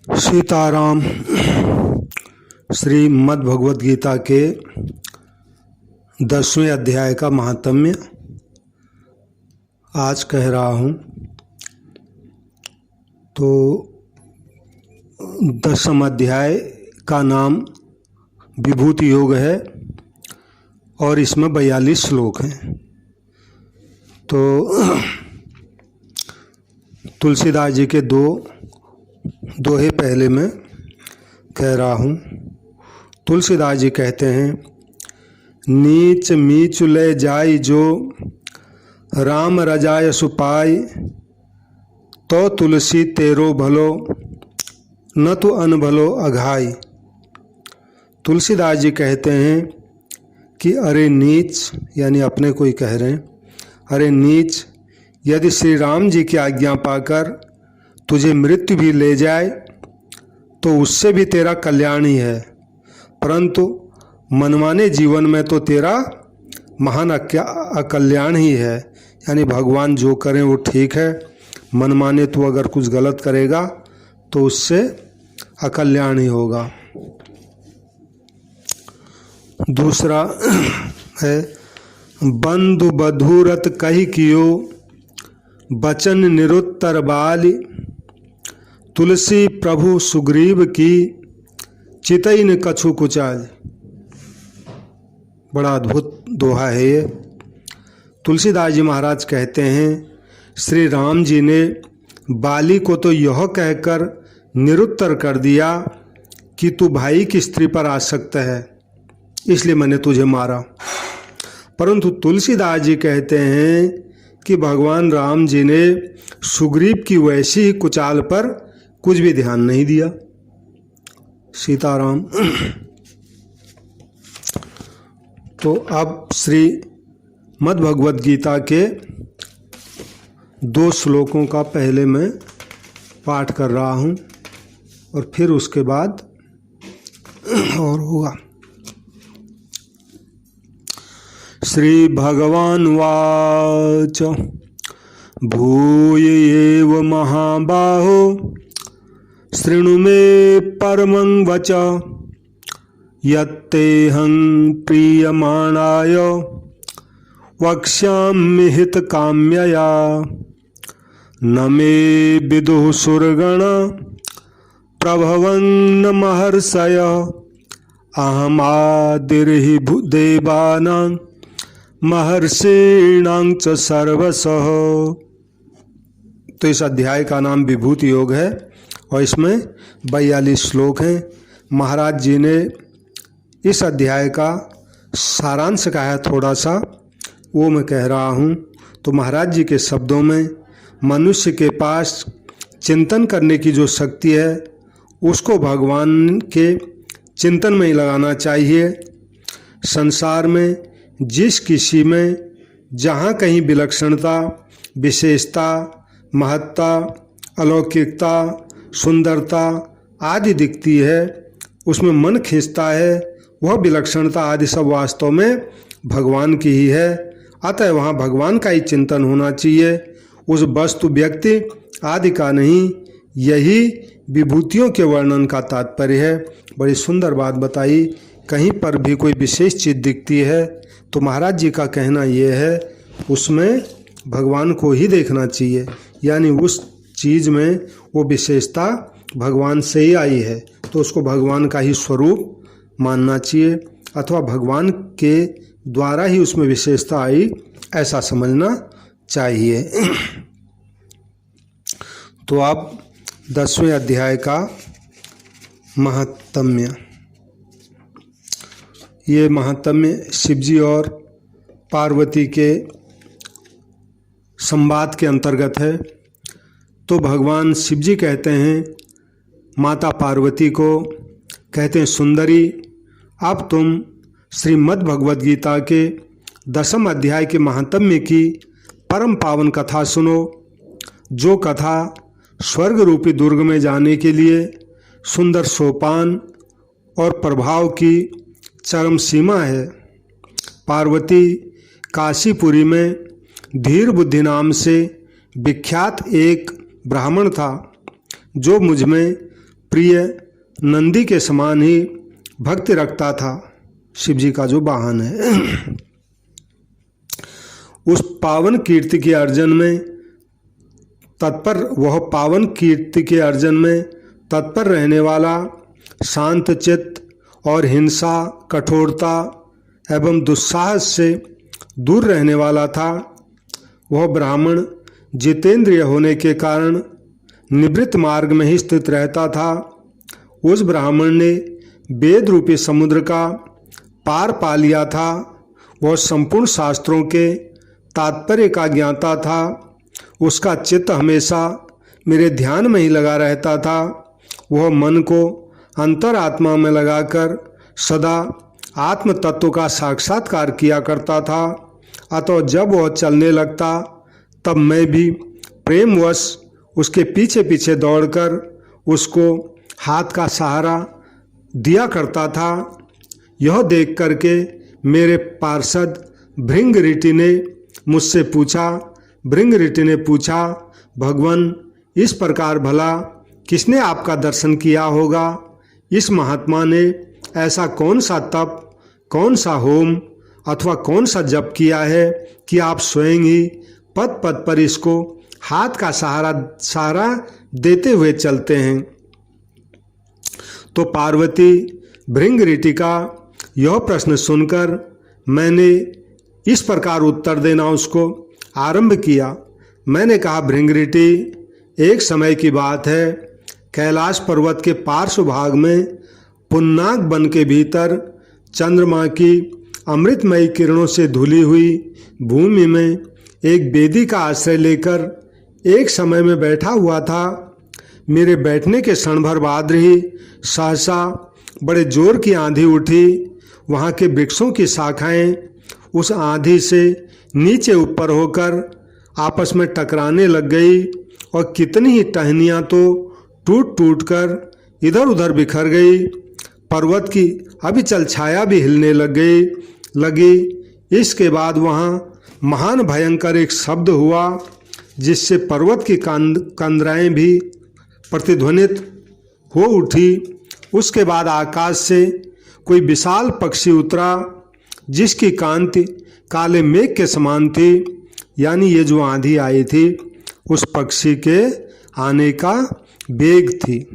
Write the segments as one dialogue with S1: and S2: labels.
S1: सीताराम। श्रीमद् भगवद गीता के 10वें अध्याय का महात्म्य आज कह रहा हूँ। तो 10वां अध्याय का नाम विभूति योग है और इसमें 42 श्लोक हैं। तो तुलसीदास जी के दोहे पहले मैं कह रहा हूँ। तुलसीदास जी कहते हैं, नीच मीच ले जाई जो राम रजाय सुपाई, तो तुलसी तेरो भलो न तो अन भलो अघाई। तुलसीदास जी कहते हैं कि अरे नीच, यानी अपने को ही कह रहे हैं, अरे नीच, यदि श्री राम जी की आज्ञा पाकर तुझे मृत्यु भी ले जाए तो उससे भी तेरा कल्याण ही है, परंतु मनमाने जीवन में तो तेरा महान अकल्याण ही है। यानी भगवान जो करें वो ठीक है, मनमाने तो अगर कुछ गलत करेगा तो उससे अकल्याण ही होगा। दूसरा है, बंधु बधूरत कही कियो बचन निरुत्तर बाली, तुलसी प्रभु सुग्रीव की चितई न कछु कुचाल। बड़ा अद्भुत दोहा है ये। तुलसीदास जी महाराज कहते हैं, श्री राम जी ने बाली को तो यह कहकर निरुत्तर कर दिया कि तू भाई की स्त्री पर आसक्त है, इसलिए मैंने तुझे मारा। परंतु तुलसीदास जी कहते हैं कि भगवान राम जी ने सुग्रीव की वैसी ही कुचाल पर कुछ भी ध्यान नहीं दिया। सीताराम। तो अब श्रीमद् भगवद गीता के 2 श्लोकों का पहले मैं पाठ कर रहा हूँ और फिर उसके बाद और होगा। श्री भगवान वाच, भूय एव महाबाहो शृणु मे परमं वच, यत्तेऽहं प्रीयमाणाय वक्ष्यामि हितकाम्यया, न मे विदुः सुरगणा प्रभवन् महर्षय, अहमादिर्हि देवानां महर्षीणां च सर्वशः। तो इस अध्याय का नाम विभूति योग है और इसमें 42 श्लोक हैं। महाराज जी ने इस अध्याय का सारांश कहा है थोड़ा सा, वो मैं कह रहा हूँ। तो महाराज जी के शब्दों में, मनुष्य के पास चिंतन करने की जो शक्ति है उसको भगवान के चिंतन में ही लगाना चाहिए। संसार में जिस किसी में जहाँ कहीं विलक्षणता, विशेषता, महत्ता, अलौकिकता, सुंदरता आदि दिखती है, उसमें मन खींचता है, वह विलक्षणता आदि सब वास्तव में भगवान की ही है। अतः वहाँ भगवान का ही चिंतन होना चाहिए, उस वस्तु, व्यक्ति आदि का नहीं। यही विभूतियों के वर्णन का तात्पर्य है। बड़ी सुंदर बात बताई। कहीं पर भी कोई विशेष चीज़ दिखती है तो महाराज जी का कहना यह है, उसमें भगवान को ही देखना चाहिए, यानी उस चीज़ में वो विशेषता भगवान से ही आई है तो उसको भगवान का ही स्वरूप मानना चाहिए, अथवा भगवान के द्वारा ही उसमें विशेषता आई, ऐसा समझना चाहिए। तो अब 10वें अध्याय का महात्म्य। ये महात्म्य शिवजी और पार्वती के संवाद के अंतर्गत है। तो भगवान शिवजी कहते हैं माता पार्वती को, कहते हैं, सुंदरी, अब तुम श्रीमद् भगवद गीता के 10वें अध्याय के महात्म्य की परम पावन कथा सुनो, जो कथा स्वर्ग रूपी दुर्ग में जाने के लिए सुंदर सोपान और प्रभाव की चरम सीमा है। पार्वती काशीपुरी में धीर बुद्धि नाम से विख्यात एक ब्राह्मण था, जो मुझ में प्रिय नंदी के समान ही भक्ति रखता था। शिव जी का जो वाहन है। उस पावन कीर्ति के अर्जन में तत्पर रहने वाला, शांत चित्त और हिंसा, कठोरता एवं दुस्साहस से दूर रहने वाला था। वह ब्राह्मण जितेंद्रिय होने के कारण निवृत्त मार्ग में ही स्थित रहता था। उस ब्राह्मण ने वेद रूपी समुद्र का पार पा लिया था। वह संपूर्ण शास्त्रों के तात्पर्य का ज्ञाता था। उसका चित्त हमेशा मेरे ध्यान में ही लगा रहता था। वह मन को अंतरात्मा में लगाकर सदा आत्म तत्व का साक्षात्कार किया करता था। अतः जब वह चलने लगता तब मैं भी प्रेमवश उसके पीछे पीछे दौड़कर उसको हाथ का सहारा दिया करता था। यह देख करके मेरे पार्षद भृंगऋषि ने मुझसे पूछा, भगवान इस प्रकार भला किसने आपका दर्शन किया होगा? इस महात्मा ने ऐसा कौन सा तप, कौन सा होम अथवा कौन सा जप किया है कि आप स्वयं ही पद पद पर इसको हाथ का सहारा देते हुए चलते हैं? तो पार्वती भृंगऋषि का यह प्रश्न सुनकर मैंने इस प्रकार उत्तर देना उसको आरंभ किया। मैंने कहा, भृंगऋषि, एक समय की बात है, कैलाश पर्वत के पार्श्व भाग में पुन्नाग वन के भीतर चंद्रमा की अमृतमयी किरणों से धुली हुई भूमि में एक वेदी का आश्रय लेकर एक समय में बैठा हुआ था। मेरे बैठने के क्षण भर बाद ही सहसा बड़े जोर की आंधी उठी। वहाँ के वृक्षों की शाखाएं उस आंधी से नीचे ऊपर होकर आपस में टकराने लग गई और कितनी ही टहनियाँ तो टूट टूट कर इधर उधर बिखर गई। पर्वत की अविचल छाया भी हिलने लगी। इसके बाद वहाँ महान भयंकर एक शब्द हुआ जिससे पर्वत की कंदराएं भी प्रतिध्वनित हो उठी। उसके बाद आकाश से कोई विशाल पक्षी उतरा जिसकी कांति काले मेघ के समान थी। यानी ये जो आंधी आई थी उस पक्षी के आने का वेग थी।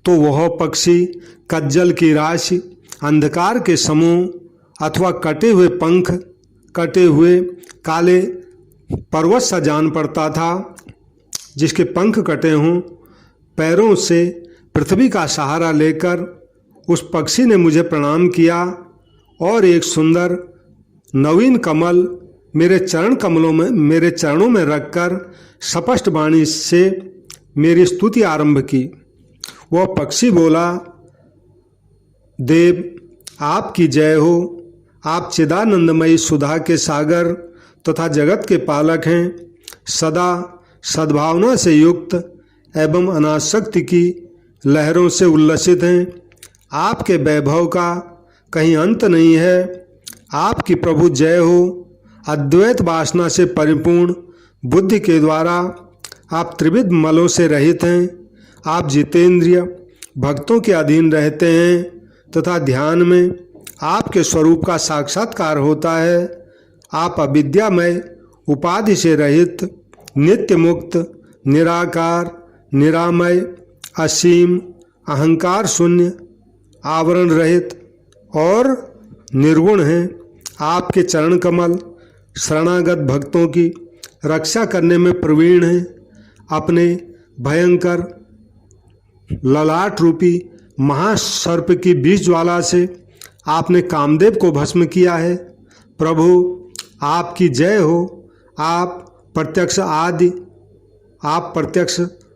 S1: तो वह पक्षी कज्जल की राशि, अंधकार के समूह अथवा कटे हुए पंख, कटे हुए काले पर्वत सा जान पड़ता था। जिसके पंख कटे हों, पैरों से पृथ्वी का सहारा लेकर उस पक्षी ने मुझे प्रणाम किया और एक सुंदर नवीन कमल मेरे चरणों में रखकर स्पष्ट वाणी से मेरी स्तुति आरंभ की। वह पक्षी बोला, देव आपकी जय हो। आप चिदानंदमयी सुधा के सागर तथा जगत के पालक हैं। सदा सद्भावना से युक्त एवं अनासक्ति की लहरों से उल्लसित हैं। आपके वैभव का कहीं अंत नहीं है। आपकी प्रभु जय हो। अद्वैत वासना से परिपूर्ण बुद्धि के द्वारा आप त्रिविध मलों से रहित हैं। आप जितेंद्रिय भक्तों के अधीन रहते हैं तथा ध्यान में आपके स्वरूप का साक्षात्कार होता है। आप अविद्यामय, उपाधि से रहित, नित्य मुक्त, निराकार, निरामय, असीम, अहंकार शून्य, आवरण रहित और निर्गुण हैं। आपके चरण कमल शरणागत भक्तों की रक्षा करने में प्रवीण हैं। अपने भयंकर ललाट रूपी महासर्प की विष ज्वाला से आपने कामदेव को भस्म किया है। प्रभु आपकी जय हो। आप प्रत्यक्ष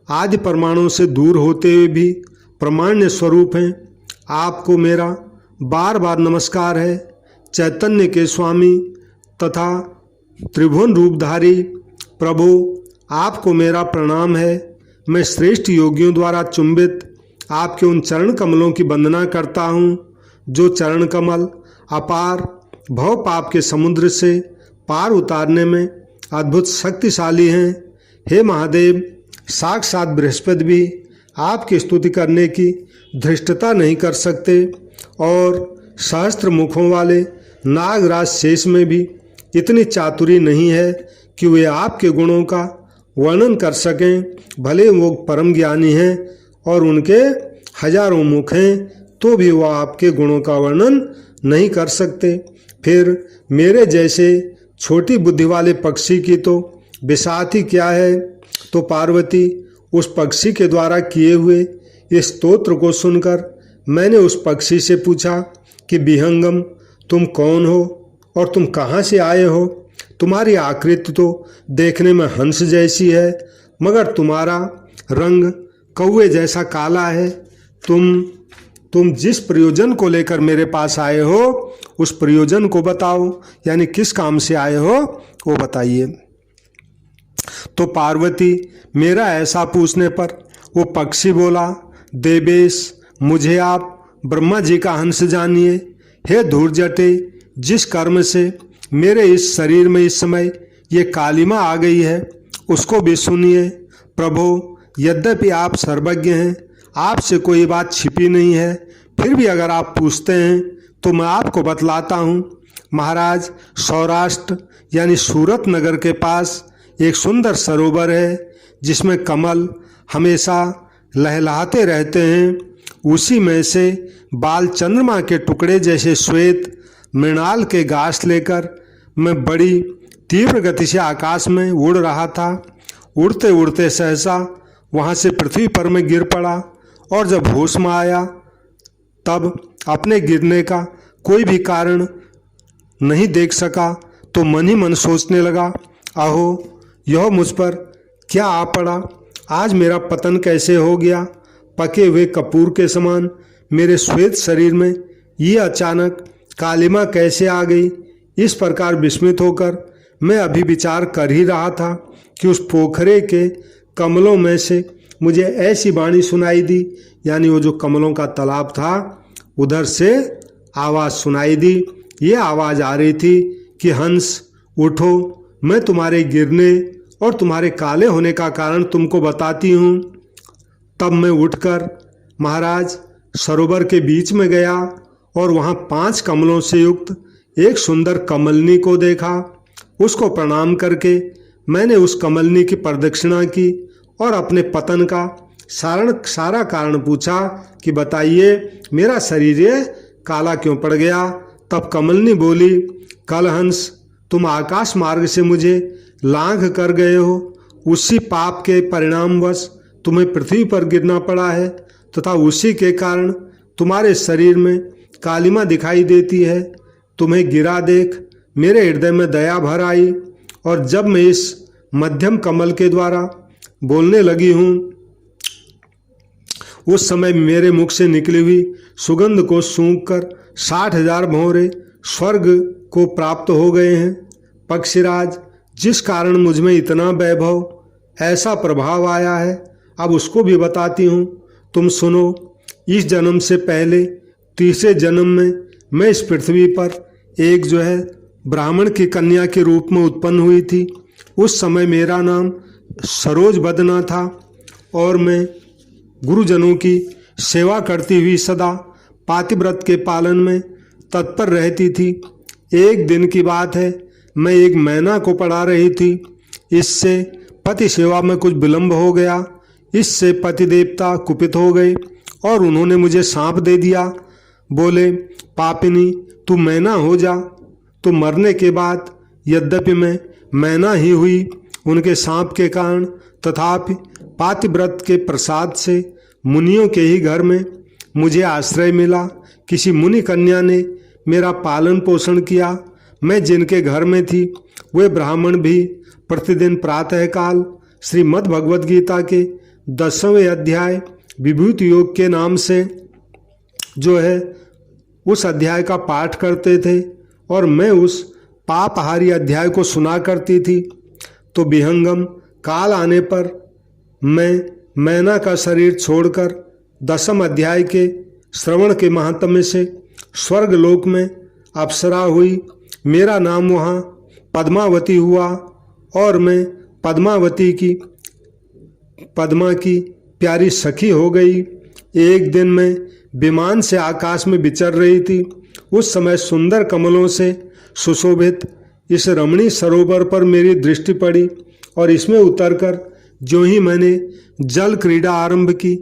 S1: आदि परमाणुओं से दूर होते हुए भी प्रमाण्य स्वरूप हैं। आपको मेरा बार बार नमस्कार है। चैतन्य के स्वामी तथा त्रिभुवन रूपधारी प्रभु आपको मेरा प्रणाम है। मैं श्रेष्ठ योगियों द्वारा चुंबित आपके उन चरण कमलों की वंदना करता हूँ जो चरण कमल अपार भव पाप के समुद्र से पार उतारने में अद्भुत शक्तिशाली हैं। हे महादेव, साक्षात बृहस्पति भी आपकी स्तुति करने की धृष्टता नहीं कर सकते और सहस्त्र मुखों वाले नागराज शेष में भी इतनी चातुरी नहीं है कि वे आपके गुणों का वर्णन कर सकें। भले वो परम ज्ञानी हैं और उनके हजारों मुख हैं तो भी वह आपके गुणों का वर्णन नहीं कर सकते। फिर मेरे जैसे छोटी बुद्धि वाले पक्षी की तो बिसात ही क्या है। तो पार्वती उस पक्षी के द्वारा किए हुए इस स्तोत्र को सुनकर मैंने उस पक्षी से पूछा कि विहंगम, तुम कौन हो और तुम कहाँ से आए हो? तुम्हारी आकृति तो देखने में हंस जैसी है, मगर तुम्हारा रंग कौवे जैसा काला है। तुम जिस प्रयोजन को लेकर मेरे पास आए हो उस प्रयोजन को बताओ, यानी किस काम से आए हो वो बताइए। तो पार्वती मेरा ऐसा पूछने पर वो पक्षी बोला, देवेश, मुझे आप ब्रह्मा जी का हंस जानिए। हे धूर्जटे, जिस कर्म से मेरे इस शरीर में इस समय ये कालिमा आ गई है उसको भी सुनिए। प्रभु, यद्यपि आप सर्वज्ञ हैं, आपसे कोई बात छिपी नहीं है, फिर भी अगर आप पूछते हैं तो मैं आपको बतलाता हूँ। महाराज, सौराष्ट्र यानी सूरत नगर के पास एक सुंदर सरोवर है जिसमें कमल हमेशा लहलहाते रहते हैं। उसी में से बाल चंद्रमा के टुकड़े जैसे श्वेत मृणाल के गाछ लेकर मैं बड़ी तीव्र गति से आकाश में उड़ रहा था। उड़ते उड़ते सहसा वहाँ से पृथ्वी पर मैं गिर पड़ा और जब होश में आया तब अपने गिरने का कोई भी कारण नहीं देख सका तो मन ही मन सोचने लगा, अहो यह मुझ पर क्या आ पड़ा, आज मेरा पतन कैसे हो गया। पके हुए कपूर के समान मेरे श्वेत शरीर में ये अचानक कालिमा कैसे आ गई। इस प्रकार विस्मित होकर मैं अभी विचार कर ही रहा था कि उस पोखरे के कमलों में से मुझे ऐसी वाणी सुनाई दी, यानी वो जो कमलों का तालाब था उधर से आवाज़ सुनाई दी। ये आवाज़ आ रही थी कि हंस उठो, मैं तुम्हारे गिरने और तुम्हारे काले होने का कारण तुमको बताती हूँ। तब मैं उठकर महाराज सरोवर के बीच में गया और वहाँ 5 कमलों से युक्त एक सुंदर कमलनी को देखा। उसको प्रणाम करके मैंने उस कमलनी की प्रदक्षिणा की और अपने पतन का सारा कारण पूछा कि बताइए मेरा शरीर ये काला क्यों पड़ गया। तब कमलनी बोली, कलहंस, तुम आकाश मार्ग से मुझे लांघ कर गए हो, उसी पाप के परिणामवश तुम्हें पृथ्वी पर गिरना पड़ा है तथा उसी के कारण तुम्हारे शरीर में कालिमा दिखाई देती है। तुम्हें गिरा देख मेरे हृदय में दया भर आई और जब मैं इस मध्यम कमल के द्वारा बोलने लगी हूँ उस समय मेरे मुख से निकली हुई सुगंध को सूंघकर 60,000 भंवरे स्वर्ग को प्राप्त हो गए हैं। पक्षीराज, जिस कारण मुझ में इतना वैभव, ऐसा प्रभाव आया है, अब उसको भी बताती हूँ, तुम सुनो। इस जन्म से पहले तीसरे जन्म में मैं इस पृथ्वी पर एक जो है ब्राह्मण की कन्या के रूप में उत्पन्न हुई थी। उस समय मेरा नाम सरोज बदना था और मैं गुरुजनों की सेवा करती हुई सदा पातिव्रत के पालन में तत्पर रहती थी। एक दिन की बात है, मैं एक मैना को पढ़ा रही थी। इससे पति सेवा में कुछ विलंब हो गया। इससे पति देवता कुपित हो गए और उन्होंने मुझे सांप दे दिया। बोले, पापिनी, तू मैना हो जा। तो मरने के बाद यद्यपि मैं मैना ही हुई उनके सांप के कारण, तथापि पातिव्रत के प्रसाद से मुनियों के ही घर में मुझे आश्रय मिला। किसी मुनि कन्या ने मेरा पालन पोषण किया। मैं जिनके घर में थी वे ब्राह्मण भी प्रतिदिन प्रातःकाल श्रीमद् भगवद गीता के 10वें अध्याय विभूति योग के नाम से जो है उस अध्याय का पाठ करते थे और मैं उस पापहारी अध्याय को सुना करती थी। तो विहंगम, काल आने पर मैं मैना का शरीर छोड़कर 10वें अध्याय के श्रवण के महात्म्य से स्वर्ग लोक में अप्सरा हुई। मेरा नाम वहाँ पद्मावती हुआ और मैं पद्मा की प्यारी सखी हो गई। एक दिन मैं विमान से आकाश में विचर रही थी। उस समय सुंदर कमलों से सुशोभित इस रमणीय सरोवर पर मेरी दृष्टि पड़ी और इसमें उतरकर ज्यों ही मैंने जल क्रीड़ा आरंभ की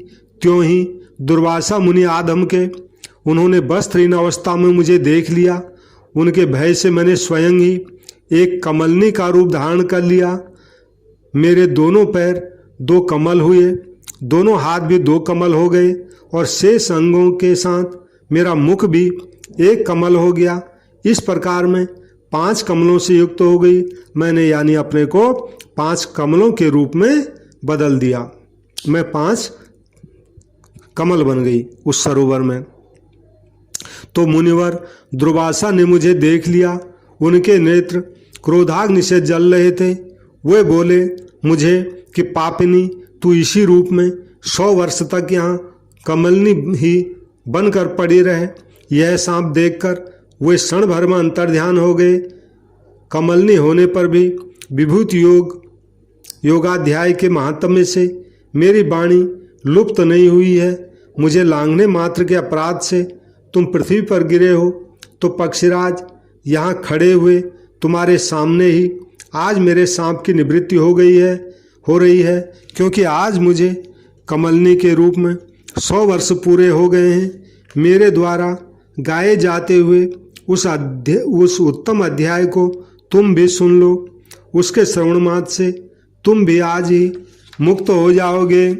S1: त्यों ही दुर्वासा मुनि आधम के उन्होंने वस्त्रहीन अवस्था में मुझे देख लिया। उनके भय से मैंने स्वयं ही एक कमलनी का रूप धारण कर लिया। मेरे दोनों पैर 2 कमल हुए, दोनों हाथ भी 2 कमल हो गए और शेष अंगों के साथ मेरा मुख भी एक कमल हो गया। इस प्रकार मैं 5 कमलों से युक्त हो गई। मैंने यानी अपने को 5 कमलों के रूप में बदल दिया। मैं 5 कमल बन गई उस सरोवर में। तो मुनिवर दुर्वासा ने मुझे देख लिया। उनके नेत्र क्रोधाग्नि से जल रहे थे। वे बोले मुझे कि पापिनी, तू इसी रूप में 100 वर्ष तक यहाँ कमलनी ही बनकर पड़ी रहे। यह सांप देखकर वे क्षण भर में अंतर्ध्यान हो गए। कमलनी होने पर भी विभूति योगाध्याय के महात्म्य से मेरी वाणी लुप्त नहीं हुई है। मुझे लांघने मात्र के अपराध से तुम पृथ्वी पर गिरे हो, तो पक्षीराज यहाँ खड़े हुए तुम्हारे सामने ही आज मेरे सांप की निवृत्ति हो रही है, क्योंकि आज मुझे कमलनी के रूप में 100 वर्ष पूरे हो गए हैं। मेरे द्वारा गाए जाते हुए उस उत्तम अध्याय को तुम भी सुन लो। उसके श्रवण मात्र से तुम भी आज ही मुक्त हो जाओगे।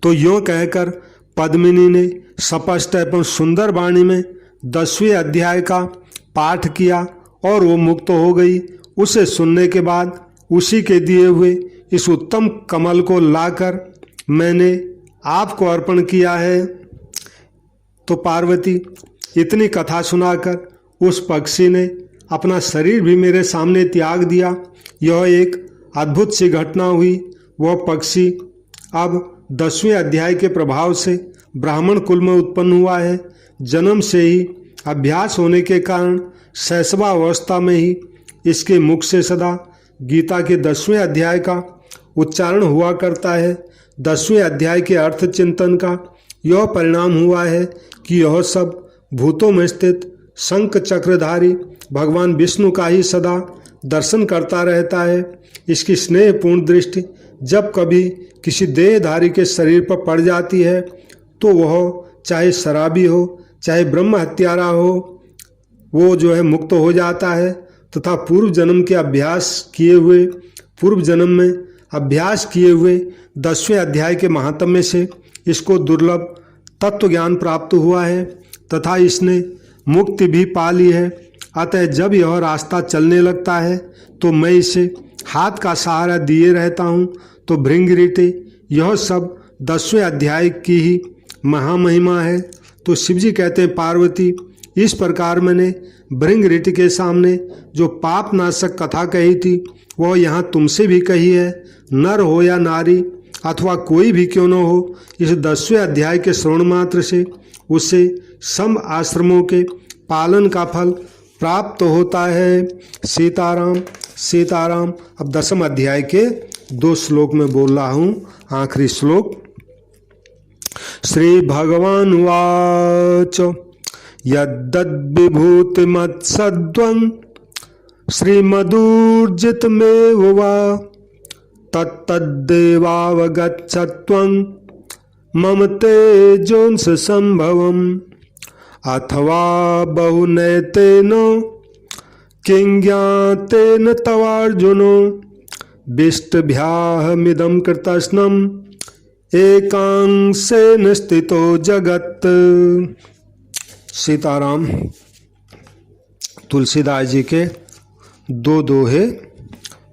S1: तो यूँ कहकर पद्मिनी ने स्पष्ट एवं सुंदर वाणी में 10वें अध्याय का पाठ किया और वो मुक्त हो गई। उसे सुनने के बाद उसी के दिए हुए इस उत्तम कमल को लाकर मैंने आपको अर्पण किया है। तो पार्वती इतनी कथा सुनाकर उस पक्षी ने अपना शरीर भी मेरे सामने त्याग दिया। यह एक अद्भुत सी घटना हुई। वह पक्षी अब 10वें अध्याय के प्रभाव से ब्राह्मण कुल में उत्पन्न हुआ है। जन्म से ही अभ्यास होने के कारण शैशवावस्था में ही इसके मुख से सदा गीता के 10वें अध्याय का उच्चारण हुआ करता है। 10वें अध्याय के अर्थ चिंतन का यह परिणाम हुआ है कि यह सब भूतों में स्थित शंख चक्रधारी भगवान विष्णु का ही सदा दर्शन करता रहता है। इसकी स्नेहपूर्ण दृष्टि जब कभी किसी देहधारी के शरीर पर पड़ जाती है तो वह चाहे शराबी हो चाहे ब्रह्म हत्यारा हो, वो जो है मुक्त हो जाता है तथा पूर्व जन्म में अभ्यास किए हुए 10वें अध्याय के महात्म्य से इसको दुर्लभ तत्व ज्ञान प्राप्त हुआ है तथा इसने मुक्ति भी पा ली है। अतः जब यह रास्ता चलने लगता है तो मैं इसे हाथ का सहारा दिए रहता हूँ। तो भृंगरीटे यह सब 10वें अध्याय की ही महामहिमा है। तो शिवजी कहते हैं पार्वती, इस प्रकार मैंने भृंगरीटे के सामने जो पाप नाशक कथा कही थी वह यहाँ तुमसे भी कही है। नर हो या नारी अथवा कोई भी क्यों न हो, इस 10वें अध्याय के श्रवण मात्र से उसे सम आश्रमों के पालन का फल प्राप्त होता है। सीताराम सीताराम। अब 10वें अध्याय के 2 श्लोक में बोल रहा हूँ। आखिरी श्लोक। श्री भगवान वाच यद्विभूतिमत्सद्वं श्रीमदूर्जितमेव वा तत्तद्देवावगच्छत्वं मम तेजोंस संभवम् अथवा बहुनैतेन किं ज्ञातेन तवार्जुनो विष्टभ्याहमिदं कृतस्नम् एकांशेन स्थितो जगत्। सीताराम। तुलसीदास जी के 2 दोहे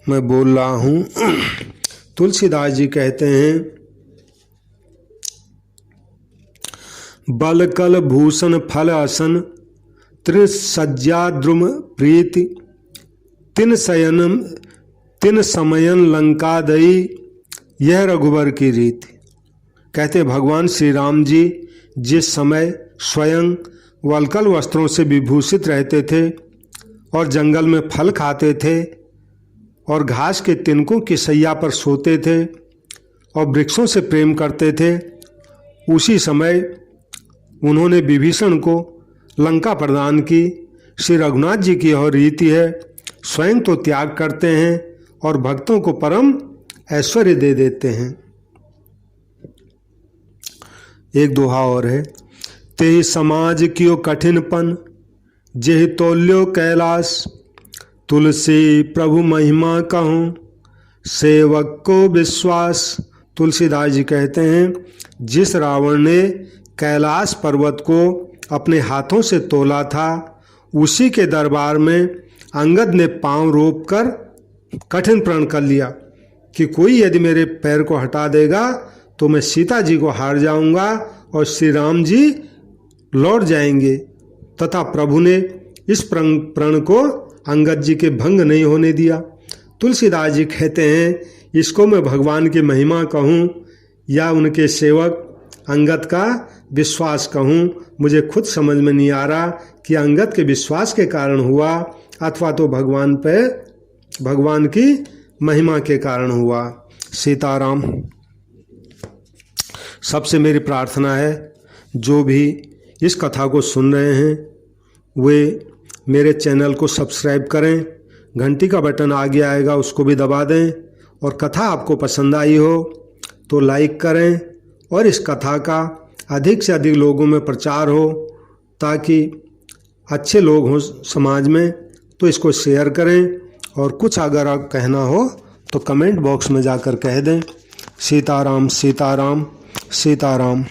S1: मैं बोल रहा हूँ। तुलसीदास जी कहते हैं, बलकल भूषण फल असन त्रिसज्जा द्रुम प्रीति तिन समयन लंका दई यह रघुवर की रीति। कहते भगवान श्री राम जी जिस समय स्वयं वलकल वस्त्रों से विभूषित रहते थे और जंगल में फल खाते थे और घास के तिनकों की सैया पर सोते थे और वृक्षों से प्रेम करते थे। उसी समय उन्होंने विभीषण को लंका प्रदान की। श्री रघुनाथ जी की यह रीति है, स्वयं तो त्याग करते हैं और भक्तों को परम ऐश्वर्य दे देते हैं। एक दोहा और है, ते समाज कियो कठिनपन जेहि तोल्यो कैलाश, तुलसी प्रभु महिमा कहूँ सेवक को विश्वास। तुलसीदास जी कहते हैं, जिस रावण ने कैलाश पर्वत को अपने हाथों से तोला था, उसी के दरबार में अंगद ने पांव रोप कर कठिन प्रण कर लिया कि कोई यदि मेरे पैर को हटा देगा तो मैं सीता जी को हार जाऊंगा और श्री राम जी लौट जाएंगे। तथा प्रभु ने इस प्रण को अंगद जी के भंग नहीं होने दिया। तुलसीदास जी कहते हैं, इसको मैं भगवान की महिमा कहूँ या उनके सेवक अंगद का विश्वास कहूँ, मुझे खुद समझ में नहीं आ रहा कि अंगद के विश्वास के कारण हुआ अथवा तो भगवान की महिमा के कारण हुआ। सीताराम। सबसे मेरी प्रार्थना है, जो भी इस कथा को सुन रहे हैं वे मेरे चैनल को सब्सक्राइब करें, घंटी का बटन आगे आएगा उसको भी दबा दें, और कथा आपको पसंद आई हो तो लाइक करें और इस कथा का अधिक से अधिक लोगों में प्रचार हो, ताकि अच्छे लोग हों समाज में तो इसको शेयर करें। और कुछ अगर आप कहना हो तो कमेंट बॉक्स में जाकर कह दें। सीताराम सीताराम सीताराम।